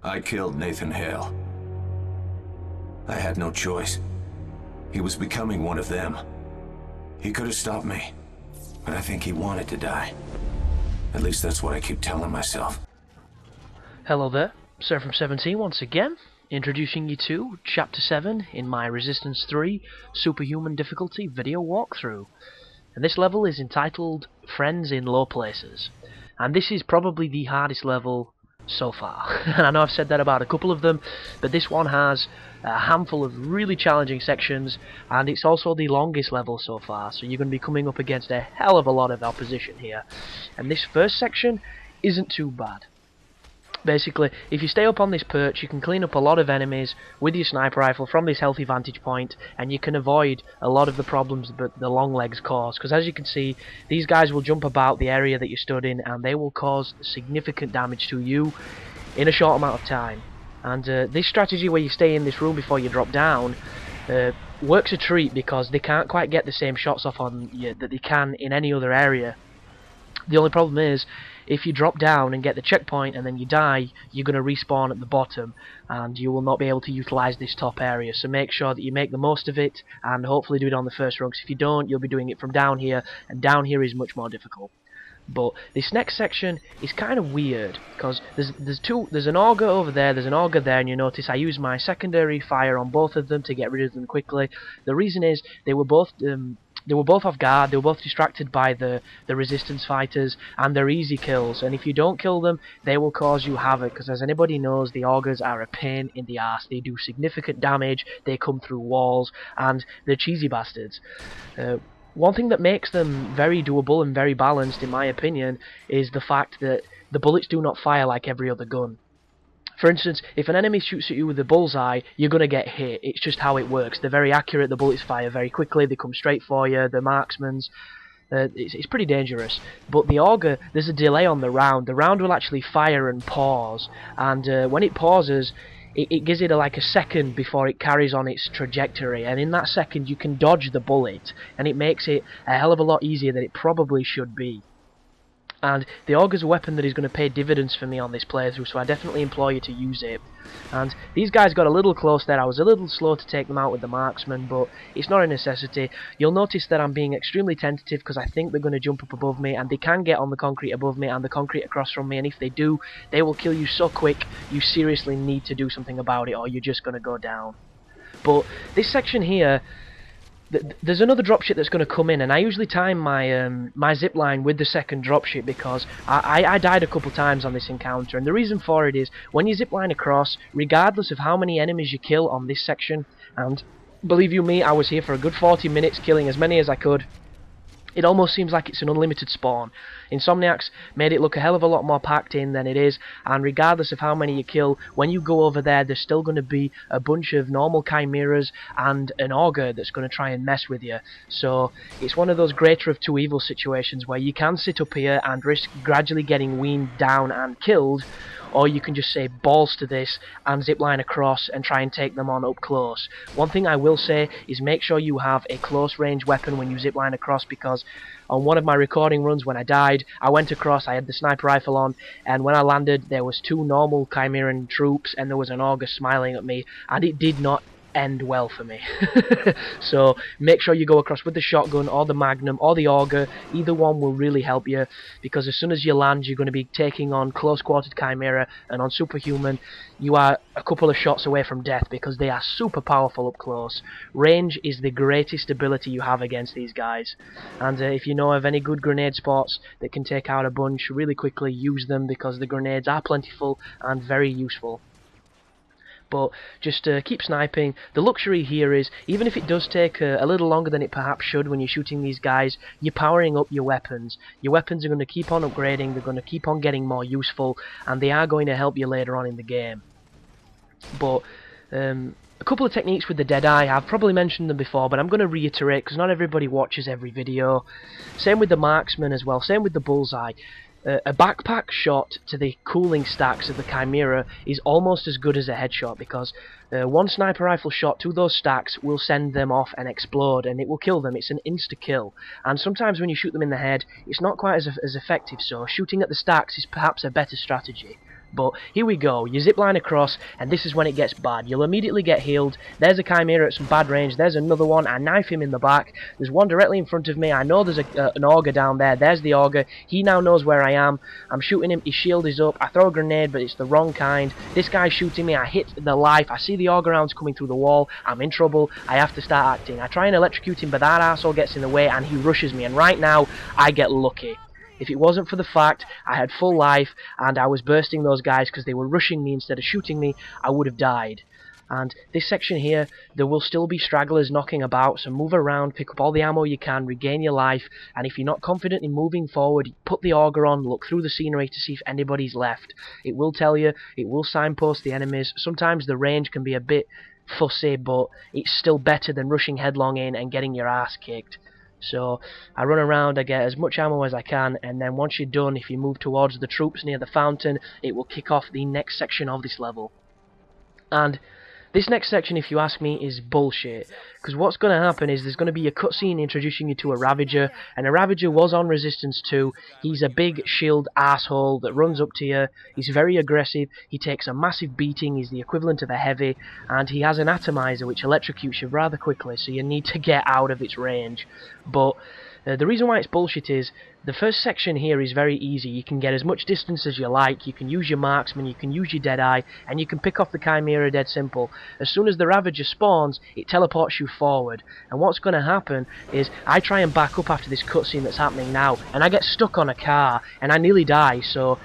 I killed Nathan Hale. I had no choice. He was becoming one of them. He could have stopped me, but I think he wanted to die. At least that's what I keep telling myself. Hello there, Sir from 17 once again, introducing you to Chapter 7 in my Resistance 3 Superhuman difficulty video walkthrough. And this level is entitled Friends in Low Places. And this is probably the hardest level so far. And I know I've said that about a couple of them, but this one has a handful of really challenging sections, and it's also the longest level so far, so you're going to be coming up against a hell of a lot of opposition here. And this first section isn't too bad. Basically, if you stay up on this perch, you can clean up a lot of enemies with your sniper rifle from this healthy vantage point, and you can avoid a lot of the problems that the long legs cause. Because as you can see, these guys will jump about the area that you stood in, and they will cause significant damage to you in a short amount of time. And this strategy where you stay in this room before you drop down works a treat, because they can't quite get the same shots off on you that they can in any other area. The only problem is, if you drop down and get the checkpoint and then you die, you're going to respawn at the bottom, and you will not be able to utilise this top area. So make sure that you make the most of it, and hopefully do it on the first run, because if you don't, you'll be doing it from down here, and down here is much more difficult. But this next section is kind of weird, because there's an auger over there, there's an auger there, and you notice I use my secondary fire on both of them to get rid of them quickly. The reason is they were both off guard, they were both distracted by the resistance fighters, and they're easy kills, and if you don't kill them, they will cause you havoc, because as anybody knows, the augers are a pain in the ass. They do significant damage, they come through walls, and they're cheesy bastards. One thing that makes them very doable and very balanced, in my opinion, is the fact that the bullets do not fire like every other gun. For instance, if an enemy shoots at you with a bullseye, you're going to get hit. It's just how it works. They're very accurate, the bullets fire very quickly, they come straight for you, they're marksmen's. It's pretty dangerous. But the auger, there's a delay on the round. The round will actually fire and pause, and when it pauses, it gives it like a second before it carries on its trajectory, and in that second you can dodge the bullet, and it makes it a hell of a lot easier than it probably should be. And the auger's a weapon that is going to pay dividends for me on this playthrough, so I definitely implore you to use it. And these guys got a little close there. I was a little slow to take them out with the marksman, but it's not a necessity. You'll notice that I'm being extremely tentative, because I think they're going to jump up above me, and they can get on the concrete above me and the concrete across from me, and if they do, they will kill you so quick, you seriously need to do something about it, or you're just going to go down. But this section here, there's another dropship that's going to come in, and I usually time my my zipline with the second dropship, because I died a couple times on this encounter, and the reason for it is, when you zipline across, regardless of how many enemies you kill on this section, and believe you me, I was here for a good 40 minutes killing as many as I could, it almost seems like it's an unlimited spawn. Insomniacs made it look a hell of a lot more packed in than it is, and regardless of how many you kill, when you go over there, there's still going to be a bunch of normal chimeras and an auger that's going to try and mess with you. So it's one of those greater of two evils situations where you can sit up here and risk gradually getting weaned down and killed, or you can just say balls to this and zipline across and try and take them on up close. One thing I will say is make sure you have a close range weapon when you zipline across, because on one of my recording runs when I died, I went across, I had the sniper rifle on, and when I landed there was two normal Chimeran troops and there was an auger smiling at me, and it did not end well for me. So make sure you go across with the shotgun or the magnum or the auger. Either one will really help you, because as soon as you land, you're going to be taking on close quartered chimera, and on Superhuman you are a couple of shots away from death, because they are super powerful up close. Range is the greatest ability you have against these guys, and if you know of any good grenade spots that can take out a bunch really quickly, use them, because the grenades are plentiful and very useful. But just keep sniping. The luxury here is, even if it does take a little longer than it perhaps should when you're shooting these guys, you're powering up your weapons. Your weapons are going to keep on upgrading, they're going to keep on getting more useful, and they are going to help you later on in the game. But a couple of techniques with the Deadeye, I've probably mentioned them before, but I'm going to reiterate, because not everybody watches every video. Same with the marksman as well, same with the bullseye. A backpack shot to the cooling stacks of the Chimera is almost as good as a headshot, because one sniper rifle shot to those stacks will send them off and explode, and it will kill them. It's an insta-kill. And sometimes when you shoot them in the head, it's not quite as effective, so shooting at the stacks is perhaps a better strategy. But here we go, you zipline across, and this is when it gets bad. You'll immediately get healed. There's a Chimera at some bad range, there's another one, I knife him in the back, there's one directly in front of me, I know there's an auger down there, there's the auger, he now knows where I am, I'm shooting him, his shield is up, I throw a grenade but it's the wrong kind, this guy's shooting me, I hit the life, I see the auger rounds coming through the wall, I'm in trouble, I have to start acting. I try and electrocute him but that arsehole gets in the way and he rushes me, and right now I get lucky. If it wasn't for the fact I had full life and I was bursting those guys because they were rushing me instead of shooting me, I would have died. And this section here, there will still be stragglers knocking about, so move around, pick up all the ammo you can, regain your life, and if you're not confident in moving forward, put the auger on, look through the scenery to see if anybody's left. It will tell you, it will signpost the enemies. Sometimes the range can be a bit fussy, but it's still better than rushing headlong in and getting your ass kicked. So I run around, I get as much ammo as I can, and then once you're done, if you move towards the troops near the fountain, it will kick off the next section of this level. And this next section, if you ask me, is bullshit. Because what's going to happen is there's going to be a cutscene introducing you to a Ravager, and a Ravager was on Resistance 2. He's a big shield asshole that runs up to you. He's very aggressive. He takes a massive beating. He's the equivalent of a heavy, and he has an atomizer which electrocutes you rather quickly, so you need to get out of its range. But the reason why it's bullshit is the first section here is very easy. You can get as much distance as you like, you can use your marksman, you can use your Deadeye, and you can pick off the Chimera dead simple. As soon as the Ravager spawns, it teleports you forward. And what's going to happen is I try and back up after this cutscene that's happening now, and I get stuck on a car, and I nearly die, so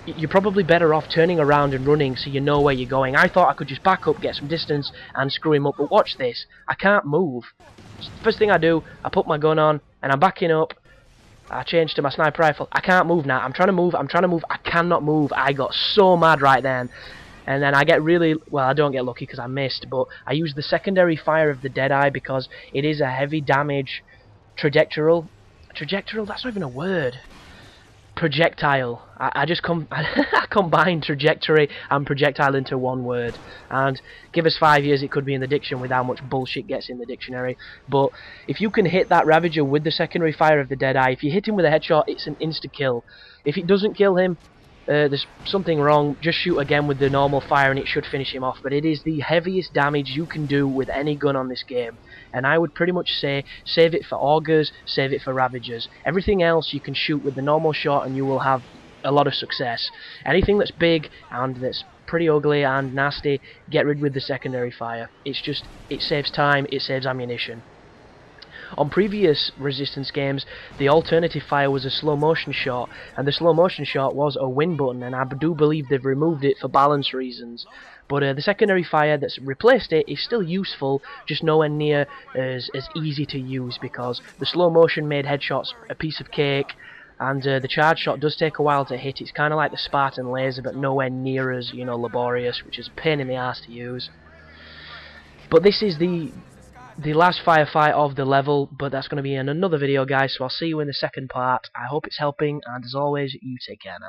you're probably better off turning around and running so you know where you're going. I thought I could just back up, get some distance, and screw him up, but watch this. I can't move. First thing I do, I put my gun on, and I'm backing up. I changed to my sniper rifle. I can't move now. I'm trying to move. I cannot move. I got so mad right then. And then I get really... well, I don't get lucky because I missed, but I use the secondary fire of the Deadeye because it is a heavy damage trajectoral... trajectoral? That's not even a word. Projectile. I just I combine trajectory and projectile into one word, and give us 5 years it could be in the dictionary with how much bullshit gets in the dictionary. But if you can hit that Ravager with the secondary fire of the Deadeye, if you hit him with a headshot, it's an insta-kill. If it doesn't kill him, there's something wrong. Just shoot again with the normal fire and it should finish him off. But it is the heaviest damage you can do with any gun on this game, and I would pretty much say save it for augers, save it for Ravagers. Everything else you can shoot with the normal shot and you will have a lot of success. Anything that's big and that's pretty ugly and nasty, get rid with the secondary fire. It's just, it saves time, it saves ammunition. On previous Resistance games, the alternative fire was a slow motion shot, and the slow motion shot was a win button, and I do believe they've removed it for balance reasons. But the secondary fire that's replaced it is still useful, just nowhere near as easy to use, because the slow motion made headshots a piece of cake, and the charge shot does take a while to hit. It's kind of like the Spartan laser, but nowhere near as, you know, laborious, which is a pain in the ass to use. But this is the last firefight of the level, but that's going to be in another video, guys, so I'll see you in the second part. I hope it's helping, and as always, you take care now.